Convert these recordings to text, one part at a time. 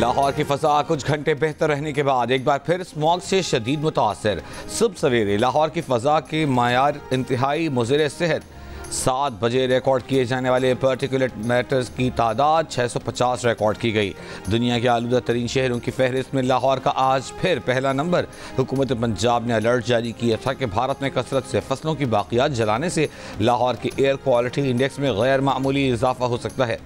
लाहौर की फ़ज़ा कुछ घंटे बेहतर रहने के बाद एक बार फिर स्मॉग से शदीद मुतासर। सुबह सवेरे लाहौर की फ़ज़ा के मायार इंतहाई मुज़र सेहत। 7 बजे रिकॉर्ड किए जाने वाले पार्टिकुलेट मैटर्स की तादाद 650 रिकॉर्ड की गई। दुनिया के आलूदा तरीन शहरों की फहरिस्त में लाहौर का आज फिर पहला नंबर। हुकूमत पंजाब ने अलर्ट जारी किया था कि भारत में कसरत से फसलों की बाकियात जलाने से लाहौर के एयर क्वालिटी इंडेक्स में गैर मामूली इजाफा हो सकता है।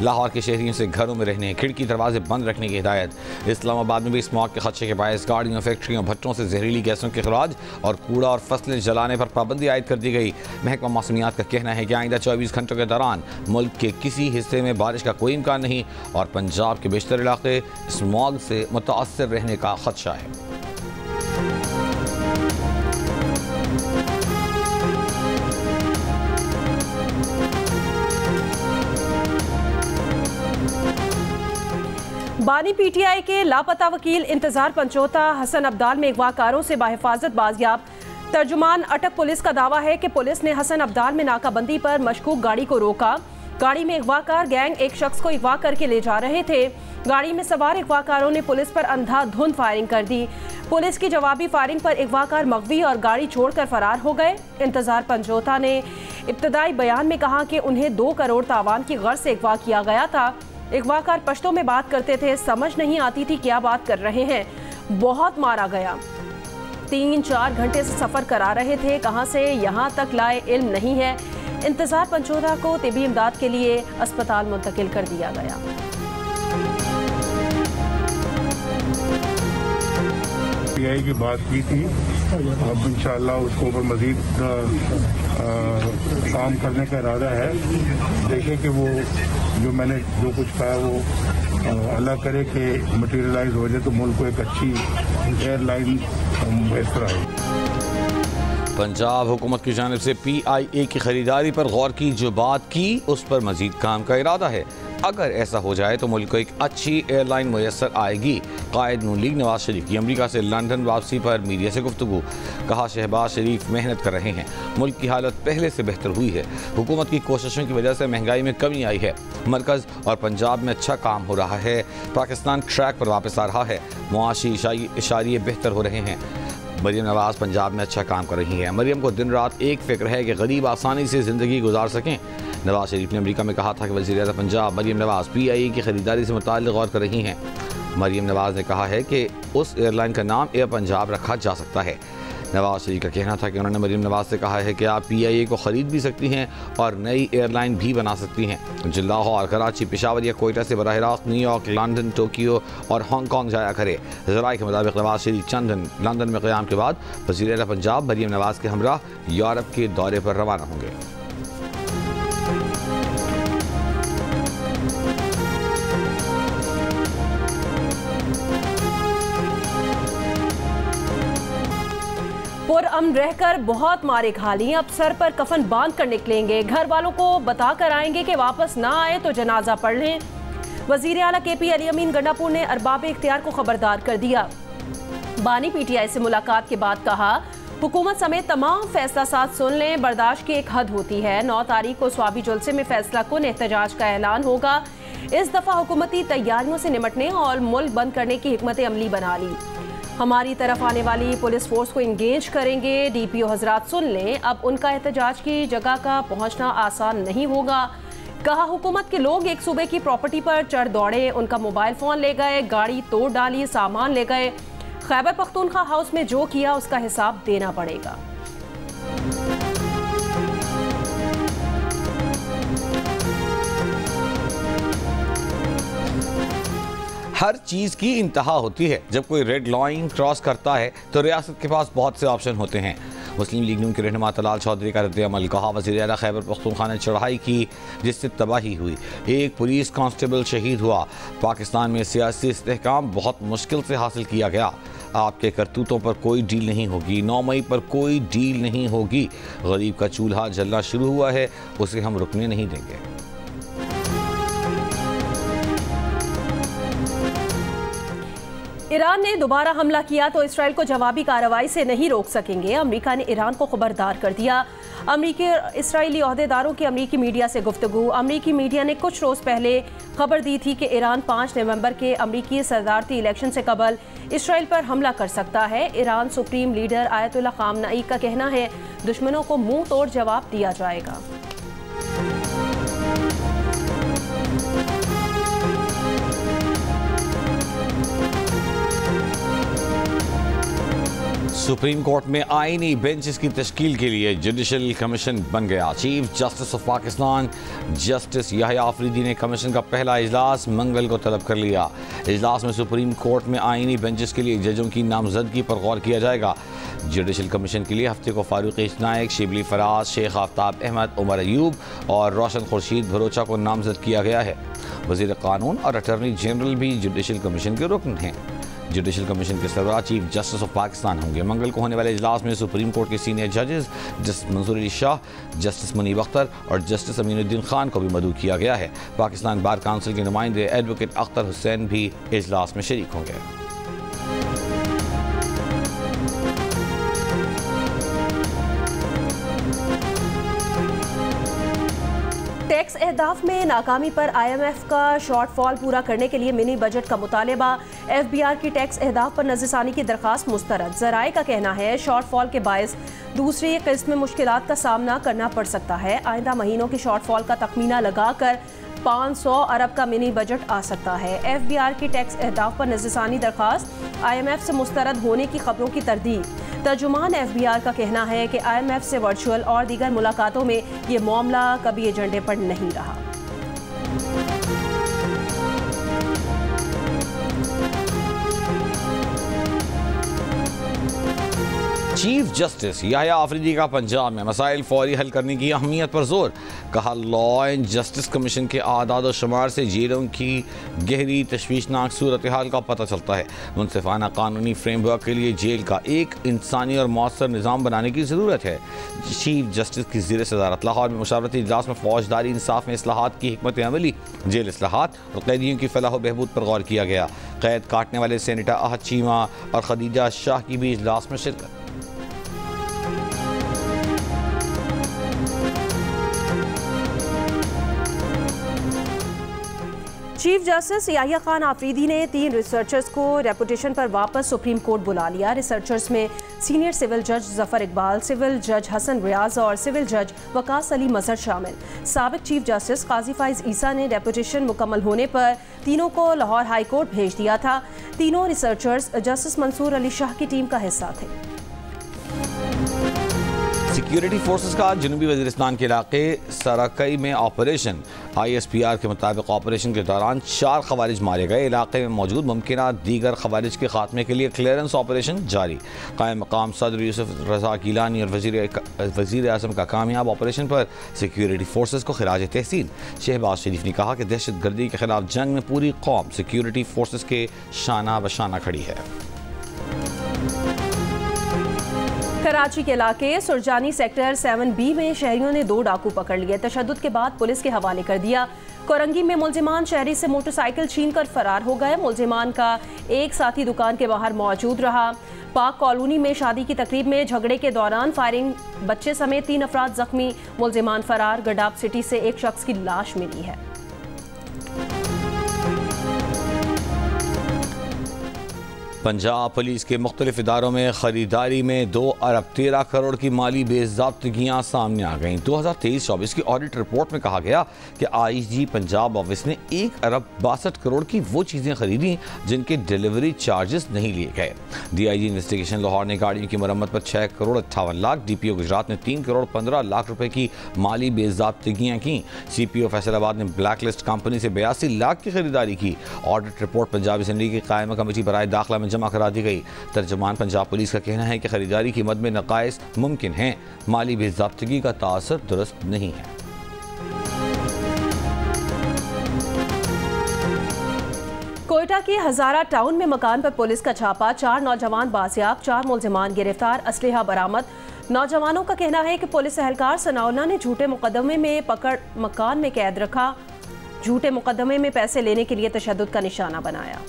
लाहौर के शहरियों से घरों में रहने, खिड़की दरवाजे बंद रखने की हिदायत। इस्लामाबाद में भी स्मॉग के खदशे के बायस गाड़ियों, फैक्ट्रियों, भट्टों से जहरीली गैसों के अखराज और कूड़ा और फसलें जलाने पर पाबंदी आयद कर दी गई। महकमा मौसमियात का कहना है कि आइंदा 24 घंटों के दौरान मुल्क के किसी हिस्से में बारिश का कोई इम्कान नहीं और पंजाब के बेशतर इलाके स्मॉग से मुतासर रहने का खदशा है। बानी पीटीआई के लापता वकील इंतजार पंचोता हसन अब्दाल में अगवाकारों से बाहिफाजत बाजियाब। तर्जुमान अटक पुलिस का दावा है कि पुलिस ने हसन अब्दाल में नाकाबंदी पर मशकूक गाड़ी को रोका। गाड़ी में अगवाकार गैंग एक शख्स को अगवा करके ले जा रहे थे। गाड़ी में सवार अगवाकारों ने पुलिस पर अंधाधुंध फायरिंग कर दी। पुलिस की जवाबी फायरिंग पर अगवाकार मगवी और गाड़ी छोड़कर फरार हो गए। इंतजार पंचोता ने इब्तदाई बयान में कहा कि उन्हें 2 करोड़ तावान की गर्ज से अगवा किया गया था। अगवाकार पश्तो में बात करते थे, समझ नहीं आती थी क्या बात कर रहे हैं। बहुत मारा गया। 3-4 घंटे से सफ़र करा रहे थे, कहाँ से यहाँ तक लाए इल्म नहीं है। इंतजार पंचोता को तिबी इमदाद के लिए अस्पताल मुंतकिल कर दिया गया। पीआई की बात की थी, अब इंशाअल्लाह उसको ऊपर मजीद काम करने का इरादा है। देखें कि वो जो मैंने जो कुछ कहा वो अल्लाह करे कि मटेरियलाइज हो जाए तो मुल्क को एक अच्छी एयरलाइन बेहतर आए। पंजाब हुकूमत की जानिब से PIA की खरीदारी पर गौर की जो बात की उस पर मजीद काम का इरादा है। अगर ऐसा हो जाए तो मुल्क को एक अच्छी एयरलाइन मुयस्सर आएगी। कायद नून लीग नवाज शरीफ की अमरीका से लंदन वापसी पर मीडिया से गुफ्तगू। कहा, शहबाज शरीफ मेहनत कर रहे हैं, मुल्क की हालत पहले से बेहतर हुई है। हुकूमत की कोशिशों की वजह से महंगाई में कमी आई है। मरकज़ और पंजाब में अच्छा काम हो रहा है। पाकिस्तान ट्रैक पर वापस आ रहा है। मुआशी इशारिये बेहतर हो रहे हैं। मरीम नवाज पंजाब में अच्छा काम कर रही हैं। मरीम को दिन रात एक फिक्र है कि गरीब आसानी से ज़िंदगी गुजार सकें। नवाज शरीफ ने अमेरिका में कहा था कि वज़ीर-ए-आज़म पंजाब मरीम नवाज PIA की खरीदारी से मुताल्लिक़ गौर कर रही हैं। मरीम नवाज ने कहा है कि उस एयरलाइन का नाम एयर पंजाब रखा जा सकता है। नवाज शरीफ का कहना था कि उन्होंने मरीम नवाज से कहा है कि आप PIA को ख़रीद भी सकती हैं और नई एयरलाइन भी बना सकती हैं जो लाहौर, कराची, पेशावर या कोयटा से बराह रास्त न्यूयॉर्क, लंदन, टोक्यो और हांगकॉन्ग जाया करे। ज़राए के मुताबिक नवाज शरीफ चंद दिन लंदन में क़याम के बाद वज़ीर-ए-आज़म पंजाब मरीम नवाज के हमराह यूरोप के दौरे पर रवाना होंगे। पुरअमन रहकर बहुत मारे खा ली, अब सर पर कफन बांध कर निकलेंगे। घर वालों को बता कर आएंगे कि वापस ना आए तो जनाजा पढ़ लें। वजीर आला KP अली अमीन गंडापुर ने अरबाब इख्तियार को खबरदार कर दिया। बानी PTI से मुलाकात के बाद कहा, हुकूमत समेत तमाम फैसला साथ सुन लें, बर्दाश्त की एक हद होती है। 9 तारीख को स्वाबी जुलसे में फैसला कुन एहतजाज का ऐलान होगा। इस दफ़ा हुकूमती तैयारियों से निमटने और मुल्क बंद करने की हिकमत अमली बना ली। हमारी तरफ आने वाली पुलिस फोर्स को इंगेज करेंगे। DPO हजरात सुन लें, अब उनका एहतजाज की जगह का पहुंचना आसान नहीं होगा। कहा, हुकूमत के लोग एक सूबे की प्रॉपर्टी पर चढ़ दौड़े, उनका मोबाइल फ़ोन ले गए, गाड़ी तोड़ डाली, सामान ले गए। खैबर पख्तूनख्वा हाउस में जो किया उसका हिसाब देना पड़ेगा। हर चीज़ की इंतहा होती है। जब कोई रेड लाइन क्रॉस करता है तो रियासत के पास बहुत से ऑप्शन होते हैं। मुस्लिम लीग नून के रहनुमा तलाल चौधरी का रद्द-ए-अमल। कहा, वज़ीर आला खैबर पख्तूनख्वा ने चढ़ाई की जिससे तबाही हुई, एक पुलिस कांस्टेबल शहीद हुआ। पाकिस्तान में सियासी इस्तेहकाम बहुत मुश्किल से हासिल किया गया। आपके करतूतों पर कोई डील नहीं होगी। 9 मई पर कोई डील नहीं होगी। गरीब का चूल्हा जलना शुरू हुआ है, उसे हम रुकने नहीं देंगे। ईरान ने दोबारा हमला किया तो इसराइल को जवाबी कार्रवाई से नहीं रोक सकेंगे। अमेरिका ने ईरान को खबरदार कर दिया। अमरीकी और इसराइली ओहदेदारों की अमरीकी मीडिया से गुफ्तगू। अमरीकी मीडिया ने कुछ रोज़ पहले खबर दी थी कि ईरान 5 नवंबर के अमरीकी सदारती इलेक्शन से कबल इसराइल पर हमला कर सकता है। ईरान सुप्रीम लीडर आयतुल्लाह खामनई का कहना है दुश्मनों को मुंह तोड़ जवाब दिया जाएगा। सुप्रीम कोर्ट में आईनी बेंचेस की तश्कील के लिए जुडिशल कमीशन बन गया। Chief justice of Pakistan justice Yahya Afridi ने कमीशन का पहला इजलास मंगल को तलब कर लिया। इजलास में सुप्रीम कोर्ट में आईनी बेंचेस के लिए जजों की नामजदगी पर गौर किया जाएगा। जुडिशल कमीशन के लिए हफ्ते को फारूक नायक, शिबली फराज, शेख आफ्ताब अहमद, उमर अयूब और रोशन खुर्शीद भरोचा को नामजद किया गया है। वज़ीर कानून और अटॉर्नी जनरल भी जुडिशल कमीशन के रुकन हैं। जुडिशल कमीशन के सरबराह चीफ जस्टिस ऑफ पाकिस्तान होंगे। मंगल को होने वाले इजलास में सुप्रीम कोर्ट के सीनियर जजेस जस्टिस मंसूर अली शाह, जस्टिस मुनीब अख्तर और जस्टिस अमीनुद्दीन खान को भी मदऊ किया गया है। पाकिस्तान बार काउंसिल के नुमाइंदे एडवोकेट अख्तर हुसैन भी इजलास में शरीक होंगे। टैक्स अहदाफ में नाकामी पर IMF का शॉर्टफॉल पूरा करने के लिए मिनी बजट का मुतालबा। FBR की टैक्स अहदाफ पर नज़रसानी की दरख्वास्त मुस्तरद। ज़राए का कहना है शॉर्टफॉल के बायस दूसरी किस्त में मुश्किलात का सामना करना पड़ सकता है। आइंदा महीनों की शॉर्टफॉल का तखमीना लगाकर 500 अरब का मिनी बजट आ सकता है। FBR की टैक्स अहदाफ पर नज़रसानी दरख्वास्त IMF से मुस्तरद होने की खबरों की तरदीद। तर्जुमान FBR का कहना है कि IMF से वर्चुअल और दीगर मुलाकातों में ये मामला कभी एजेंडे पर नहीं रहा। चीफ जस्टिस याह्या आफरीदी का पंजाब में मसाइल फौरी हल करने की अहमियत पर जोर। कहा लॉ एंड जस्टिस कमीशन के आदाद और शुमार से जेलों की गहरी तशवीशनाक सूरत हाल का पता चलता है। मुनसिफाना कानूनी फ्रेमवर्क के लिए जेल का एक इंसानी और मौसर निज़ाम बनाने की ज़रूरत है। चीफ जस्टिस की ज़ेर सदारत लाहौर में मुशावरती इजलास में फौजदारी इंसाफ में इस्लाहात की हिकमत अमली, जेल इस्लाहात और कैदियों की फलाह व बहबूद पर गौर किया गया। कैद काटने वाले सेनेटर अहद चीमा और खदीजा शाह की भी इजलास में शिरकत। चीफ जस्टिस याह्या खान आफरीदी ने 3 रिसर्चर्स को रेपुटेशन पर वापस सुप्रीम कोर्ट बुला लिया। रिसर्चर्स में सीनियर सिविल जज जफर इकबाल, सिविल जज हसन रियाज और सिविल जज वकास अली मजहर शामिल। साबिक चीफ जस्टिस काजी फाइज ईसा ने रेपुटेशन मुकम्मल होने पर तीनों को लाहौर हाई कोर्ट भेज दिया था। तीनों रिसर्चर्स जस्टिस मंसूर अली शाह की टीम का हिस्सा थे। सिक्योरिटी फोर्सेस का जनूबी वज़ीरिस्तान के इलाके सराकई में ऑपरेशन। ISPR के मुताबिक ऑपरेशन के दौरान 4 खवारिज मारे गए। इलाके में मौजूद मुमकिना दीगर खवारिज के खात्मे के लिए क्लियरेंस ऑपरेशन जारी। कायम मकाम सदर यूसुफ रज़ा गिलानी और वज़ीर आज़म का कामयाब ऑपरेशन पर सिक्योरिटी फोर्सेस को खिराज तहसीन। शहबाज शरीफ ने कहा कि दहशत गर्दी के खिलाफ जंग में पूरी कौम सिक्योरिटी फोर्सेस के शाना बशाना खड़ी है। कराची के इलाके सुरजानी सेक्टर 7B में शहरियों ने 2 डाकू पकड़ लिए। तशद्दुद के बाद पुलिस के हवाले कर दिया। कोरंगी में मुलजिमान शहरी से मोटरसाइकिल छीनकर फरार हो गए। मुलजिमान का एक साथी दुकान के बाहर मौजूद रहा। पाक कॉलोनी में शादी की तकरीब में झगड़े के दौरान फायरिंग, बच्चे समेत 3 अफराद जख्मी। मुलजिमान फरार। गडाब सिटी से एक शख्स की लाश मिली है। पंजाब पुलिस के मुख्तलिफ इदारों में खरीदारी में 2 अरब 13 करोड़ की माली बेज़ाब्तगियाँ सामने आ गईं। 2023-24 की ऑडिट रिपोर्ट में कहा गया कि IG पंजाब ऑफिस ने 1 अरब 62 करोड़ की वो चीज़ें खरीदी जिनके डिलीवरी चार्जेस नहीं लिए गए। DIG इन्वेस्टिगेशन लाहौर ने गाड़ियों की मरम्मत पर 6 करोड़ 58 लाख, DPO गुजरात ने 3 करोड़ 15 लाख रुपए की माली बेज़ाब्तगियाँ की। CPO फैसलाबाद ने ब्लैक लिस्ट कंपनी से 82 लाख की खरीदारी की। ऑडिट रिपोर्ट पंजाब असम्बली की कायमा कमेटी बराए दाखिला में जमा करा दी गई। तर्जुमान पंजाब पुलिस का कहना है कि खरीदारी की मद में नकाइस मुमकिन हैं, माली बेज़ाब्तगी का तासर दुरुस्त नहीं है। कोयटा के हजारा टाउन में मकान पर पुलिस का छापा। 4 नौजवान बाजियाब, 4 मुलजिमान गिरफ्तार, असलहा बरामद। नौजवानों का कहना है कि पुलिस एहलकार सनाउल्लाह ने झूठे मुकदमे में पकड़ मकान में कैद रखा। झूठे मुकदमे में पैसे लेने के लिए तशद्दुद का निशाना बनाया।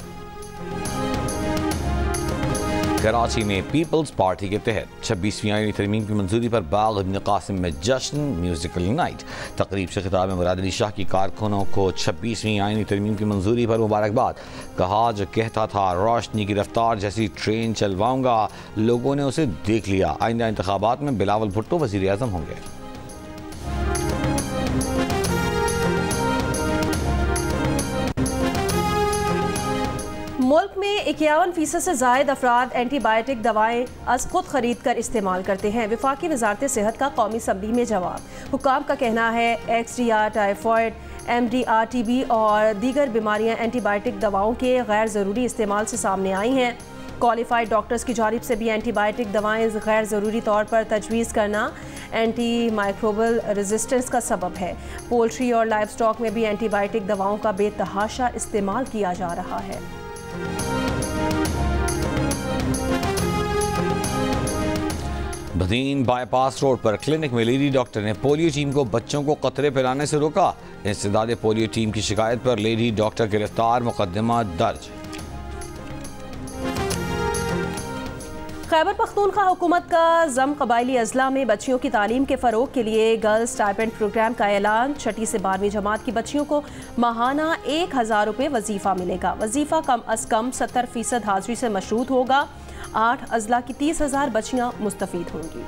कराची में पीपल्स पार्टी के तहत 26वीं आईनी तरमीम की मंजूरी पर बाग इब्न कासिम में जश्न म्यूजिकल नाइट। तकरीब से खिताब में मुराद अली शाह की कारकुनों को 26वीं आईनी तरमीम की मंजूरी पर मुबारकबाद। कहा जो कहता था रोशनी की रफ्तार जैसी ट्रेन चलवाऊंगा, लोगों ने उसे देख लिया। आइंदा इंतखाबात में बिलावल भुट्टो वज़ीर आज़म होंगे। मुल्क में 51% से ज़ायद अफराद एंटीबायोटिक दवाएं अज खुद खरीद कर इस्तेमाल करते हैं। वफाकी वजारत सेहत का कौमी असम्बली में जवाब। हुकाम का कहना है XDR, टाइफॉइड, MDR, TB और दीगर बीमारियां एंटीबायोटिक दवाओं के गैर ज़रूरी इस्तेमाल से सामने आई हैं। क्वालिफाइड डॉक्टर्स की जानिब से भी एंटीबायोटिक दवाएं गैर ज़रूरी तौर पर तजवीज़ करना एंटी माइक्रोबल रेजिस्टेंस का सबब है। पोल्ट्री और लाइव स्टॉक में भी एंटीबायोटिक दवाओं का बेतहाशा इस्तेमाल किया जा रहा है। बदीन बाईपास रोड पर क्लिनिक में लेडी डॉक्टर ने पोलियो टीम को बच्चों को कतरे पिलाने से रोका। इंसदादे पोलियो टीम की शिकायत पर लेडी डॉक्टर गिरफ्तार, मुकदमा दर्ज। खैबर पख्तूनख्वा हुकूमत का ज़म कबायली अजला में बच्चियों की तालीम के फ़रोग के लिए गर्ल्स स्टाइपेंड प्रोग्राम का ऐलान। 6ठी से 12वीं जमात की बच्चियों को माहाना 1000 रुपये वजीफ़ा मिलेगा। वजीफ़ा कम अज़ कम 70% हाजिरी से मशरूत होगा। 8 अजला की 30,000 बच्चियाँ मुस्तफ़ीद होंगी।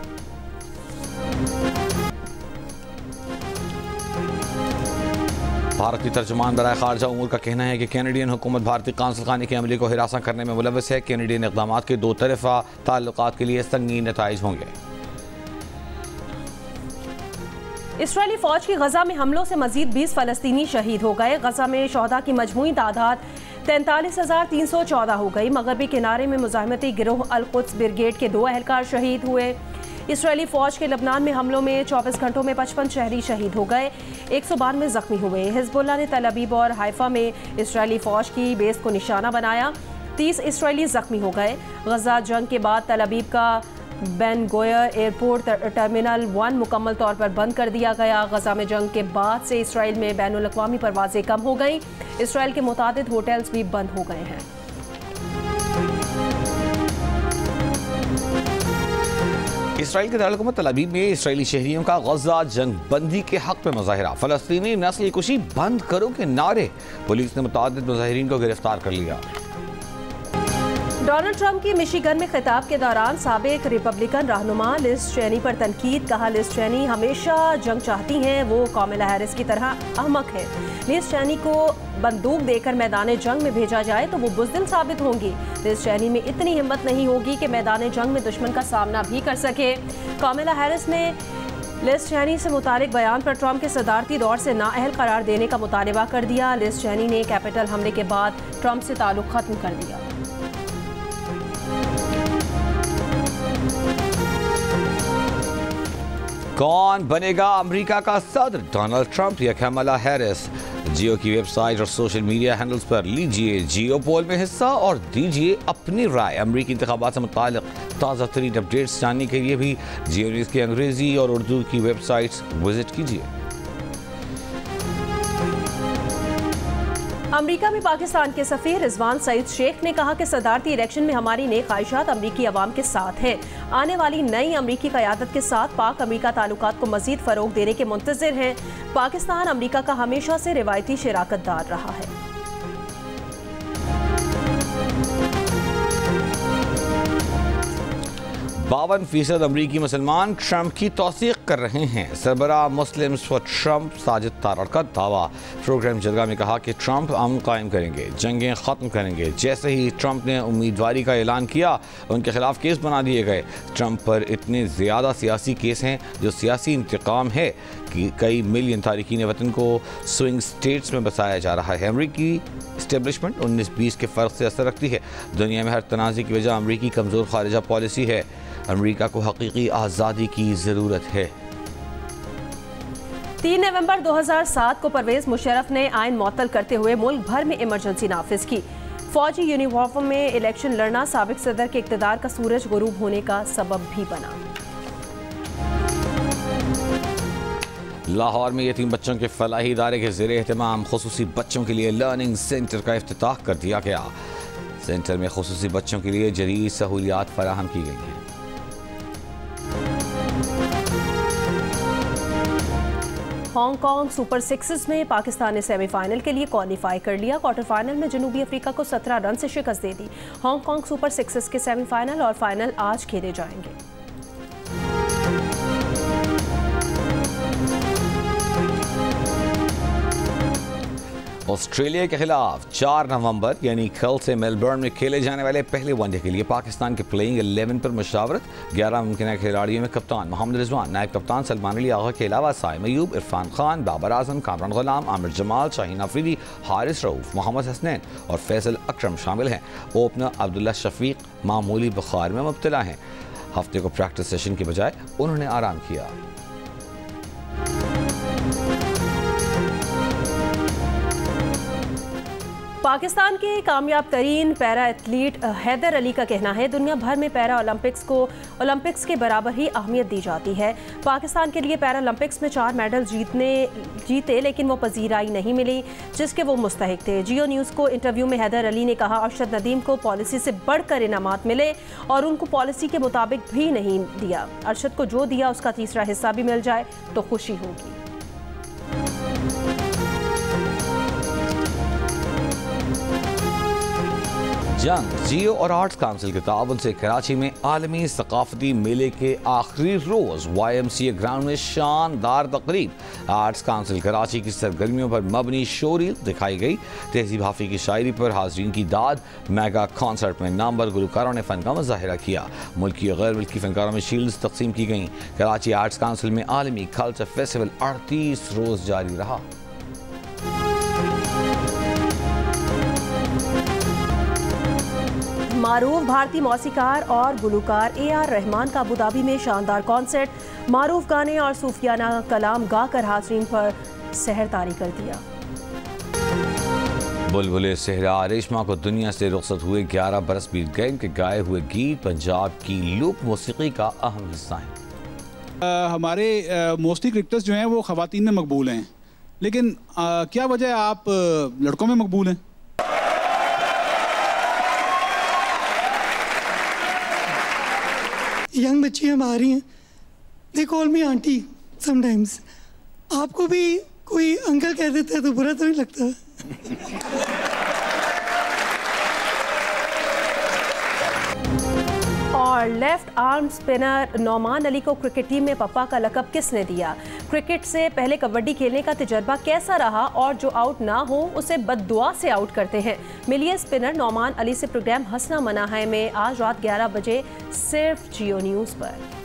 भारतीय तर्जुमान बराए खारजा उमूर का कहना है कि कैनेडियन हुकूमत भारतीय कांसल खाने के अमले को हिरासा करने में मुलव्वस है। कैनेडियन इक़दाम के दो तरफ़ा ताल्लुकात के लिए संगीन नताइज होंगे। इसराइली फ़ौज की गजा में हमलों से मजीद 20 फ़लस्तीनी शहीद हो गए। गजा में शहदा की मजमूई तादाद 43,314 हो गई। मगरबी किनारे में मुज़ाहिमती गिरोह अल-कुद्स ब्रिगेड के 2 अहलकार शहीद हुए। इसराइली फ़ौज के लबनान में हमलों में 24 घंटों में 55 शहरी शहीद हो गए, 192 जख्मी हुए। हिजबुल्लाह ने तल अबीब और हाइफा में इसराइली फ़ौज की बेस को निशाना बनाया, 30 इसराइली जख्मी हो गए। गजा जंग के बाद तल अबीब का बेन गोयर एयरपोर्ट टर्मिनल 1 मुकम्मल तौर पर बंद कर दिया गया। गजा में जंग के बाद से इसराइल में बैनुल अक़वामी परवाज़ें कम हो गई। इसराइल के मुतादिद होटल्स भी बंद हो गए हैं। इसराइल के दारकूमत तल अबीब में इसराइली शहरियों का गजा जंग बंदी के हक में मुजाहिरा। फ़लस्तीनी नस्ल कुशी बंद करो के नारे। पुलिस ने मुतादिद मुजाहिरीन को गिरफ्तार कर लिया। डोनाल्ड ट्रंप की मिशिगन में खिताब के दौरान साबिक रिपब्लिकन रहनुमा लिज चेनी पर तनकीद। कहा लिज चेनी हमेशा जंग चाहती हैं, वो कामिला हैरिस की तरह अहमक है। लिज चेनी को बंदूक देकर मैदान जंग में भेजा जाए तो वो बुज़दिल साबित होंगी। लिज चेनी में इतनी हिम्मत नहीं होगी कि मैदान जंग में दुश्मन का सामना भी कर सके। कामिला हैरिस ने लिज चेनी से मुतालिक बयान पर ट्रंप के सदारती दौर से नाअहल करार देने का मुतालबा कर दिया। लिज चेनी ने कैपिटल हमले के बाद ट्रंप से ताल्लुक खत्म कर दिया। कौन बनेगा अमेरिका का सदर, डोनाल्ड ट्रंप या कमला हैरिस? जियो की वेबसाइट और सोशल मीडिया हैंडल्स पर लीजिए जियो पोल में हिस्सा और दीजिए अपनी राय। अमेरिकी इंतखाबात से मुताल्लिक ताज़ा तरीन अपडेट्स जानने के लिए भी जियो न्यूज़ की अंग्रेज़ी और उर्दू की वेबसाइट्स विजिट कीजिए। अमेरिका में पाकिस्तान के सफ़ीर रिजवान सईद शेख ने कहा कि सदारती इलेक्शन में हमारी नेक ख्वाहिशात अमरीकी अवाम के साथ हैं। आने वाली नई अमरीकी क़यादत के साथ पाक अमरीका ताल्लुकात को मज़ीद फ़रोग़ देने के मुंतज़िर हैं। पाकिस्तान अमरीका का हमेशा से रिवायती शराकतदार रहा है। 52% अमरीकी मुसलमान ट्रंप की तौसीक़ कर रहे हैं। सरबराह Muslims for Trump Sajid Tarar का दावा। प्रोग्राम जलगा में कहा कि ट्रंप अमन कायम करेंगे, जंगें ख़त्म करेंगे। जैसे ही ट्रंप ने उम्मीदवारी का ऐलान किया उनके खिलाफ केस बना दिए गए। ट्रंप पर इतने ज़्यादा सियासी केस हैं जो सियासी इंतकाम है कि कई मिलियन तारिकीन वतन को स्विंग स्टेट्स में बसाया जा रहा है। अमरीकी इस्टेब्लिशमेंट 19-20 के फ़र्क से असर रखती है। दुनिया में हर तनाज़े की वजह अमरीकी कमज़ोर खारिजा पॉलिसी है। अमरीका को हकीकी आज़ादी की ज़रूरत है। 3 नवंबर 2007 को परवेज़ मुशर्रफ ने आइन मुअत्तल करते हुए मुल्क भर में इमरजेंसी नाफिज की। फौजी यूनिफॉर्म में इलेक्शन लड़ना साबिक सदर के इक़्तिदार का सूरज गुरूब होने का सबब भी बना। लाहौर में यतीम बच्चों के फलाही इदारे के ज़ेरे एहतमाम खुसूसी बच्चों के लिए लर्निंग सेंटर का इफ्तिताह कर दिया गया। सेंटर में खुसूसी बच्चों के लिए जदीद सहूलियात फराहम की गई हैं। हांगकांग सुपर सिक्सेस में पाकिस्तान ने सेमीफाइनल के लिए क्वालिफाई कर लिया। क्वार्टर फाइनल में जनूबी अफ्रीका को 17 रन से शिकस्त दे दी। हांगकांग सुपर सिक्सेस के सेमीफाइनल और फाइनल आज खेले जाएंगे। ऑस्ट्रेलिया के खिलाफ 4 नवंबर यानी कल से मेलबर्न में खेले जाने वाले पहले वनडे के लिए पाकिस्तान के प्लेइंग 11 पर मशावरत। 11 मुमकिन खिलाड़ियों में कप्तान मोहम्मद रिजवान, नायब कप्तान सलमान अली आगा के अलावा साइम अयूब, इरफान खान, बाबर आजम, कामरान गुलाम, आमिर जमाल, शाहीन अफरीदी, हारिस रऊफ, मोहम्मद हसनैन और फैसल अकरम शामिल हैं। ओपनर अब्दुल्ला शफीक मामूली बुखार में मुब्तला हैं। हफ्ते को प्रैक्टिस सेशन की बजाय उन्होंने आराम किया। पाकिस्तान के कामयाब तरीन पैरा एथलीट हैदर अली का कहना है दुनिया भर में पैरा ओलंपिक्स के बराबर ही अहमियत दी जाती है। पाकिस्तान के लिए पैरा ओलंपिक्स में 4 मेडल जीते लेकिन वो पजीराई नहीं मिली जिसके वो मुस्तहिक थे। जियो न्यूज़ को इंटरव्यू में हैदर अली ने कहा अरशद नदीम को पॉलिसी से बढ़कर इनामात मिले और उनको पॉलिसी के मुताबिक भी नहीं दिया। अरशद को जो दिया उसका तीसरा हिस्सा भी मिल जाए तो खुशी होगी। जंग, जियो और आर्ट्स काउंसिल के ताउन से कराची में आलमी सकाफती मेले के आखिरी रोज YMCA ग्राउंड में शानदार तकरीब। आर्ट्स काउंसिल कराची की सरगर्मियों पर मबनी शो रील दिखाई गई। तहजीब हाफी की शायरी पर हाजरीन की दाद। मेगा कॉन्सर्ट में नामवर गुलकारों ने फन का मुजाहिरा किया। मुल्की और गैर मुल्की फनकारों में शील्ड्स तकसीम की गईं। कराची आर्ट्स काउंसिल में आलमी कल्चर फेस्टिवल 38 रोज जारी रहा। मारूफ भारतीय मौसीकार और गुलकार AR रहमान का अबू धाबी में शानदार कॉन्सर्ट। मारूफ गाने और सूफियाना कलाम गाकर हाज़रीन पर सहर तारी कर दिया। बुलबुले सहरा रेशमा को दुनिया से रुखसत हुए 11 बरस बीत गए। इनके गाए हुए गीत पंजाब की लोक मौसीकी का अहम हिस्सा हैं। हमारे मोस्टली क्रिकेटर्स जो हैं वो ख़वातीन में मकबूल हैं, लेकिन क्या वजह आप लड़कों में मकबूल हैं? यंग बच्ची हमारी हैं, they call me aunty sometimes. आपको भी कोई अंकल कह देता है तो बुरा तो नहीं लगता? और left arm spinner Nauman Ali को क्रिकेट टीम में पप्पा का लक़ब किसने दिया? क्रिकेट से पहले कबड्डी खेलने का तजर्बा कैसा रहा और जो आउट ना हो उसे बद्दुआ से आउट करते हैं। मिलिए स्पिनर नौमान अली से प्रोग्राम हंसना मना है में आज रात 11 बजे सिर्फ जियो न्यूज़ पर।